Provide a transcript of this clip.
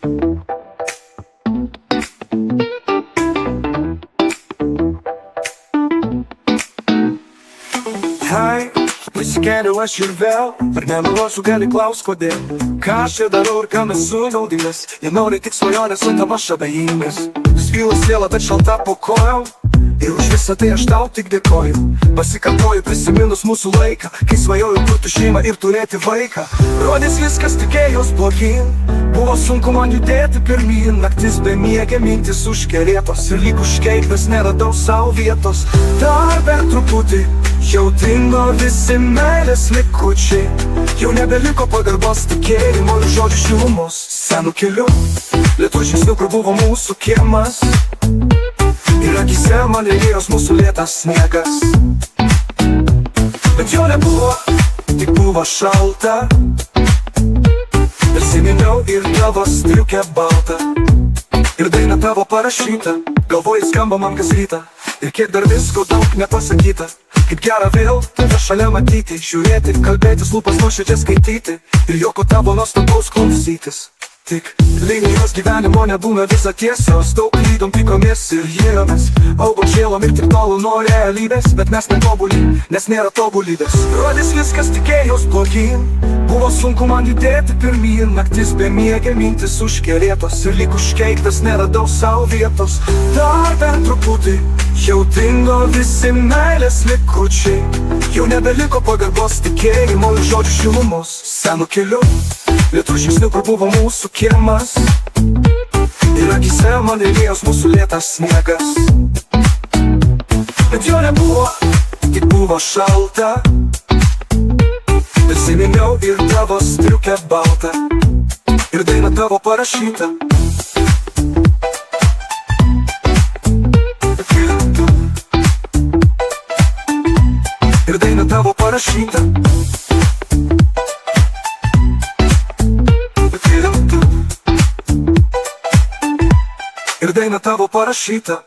Hei, prisikėliau aš ir vėl, ar nemeluosiu, gali klaus kodėl. Ką aš čia darau ir kam esu naudingas, jie nori tik svajonės, o tam aš abejingas. Svyla siela, bet šalta po kojom, ir už visą tai aš tau tik dėkoju. Pasikartoju prisiminus mūsų laiką, kai svajoju kurti šeimą ir turėti vaiką. Rodės viskas tikėjos blogyn, buvo sunku man judėti pirmyn. Naktis bemiegė, mintis užkerėtos, ir lyg užkeiktas neradau savo vietos. Dar per truputį jau dingo visi meilės likučiai, jau nebeliko pagarbos, tikėjimo ir žodžių šilumos. Senu keliu, lėtų žingsnių, kur buvo mūsų kiemas, ir akyse man regėjos mūsų lėtas sniegas. Bet jo nebuvo, tik buvo šalta, prisiminiau ir tavo striukę baltą, ir daina tavo parašyta, galvoje skamba man kas rytą, ir kiek dar visko daug nepasakyta. Kaip gera vėl tave šalia matyti, žiūrėti, kalbėtis, lūpas nuoširdžiai skaityti, ir joko tavo nuostabaus klausytis. Tik linijos gyvenimo nebūna visa tiesos, daug klydom, pykomės ir jėgomės, augom šėlom ir tik tolo nuo realybės, bet mes netobuli, nes nėra tobulybės. Rodės viskas tikėjos blogyn, buvo sunku man judėti pirmyn. Naktis bemiegė, mintis užkerėtos, ir lyg užkeiktas neradau savo vietos. Dar per truputį jau dingo visi meilės likučiai, jau nebeliko pagarbos, tikėjimo ir žodžių šilumos. Senu keliu, lėtų žingsnių, kur buvo mūsų kiemas, ir akyse man regėjos mūsų lėtas sniegas. Bet jo nebuvo, tik buvo šalta, prisiminiau ir tavo striukę baltą, ir daina tavo parašyta. Ir daina tavo parašyta. Ir daina tavo parašyta.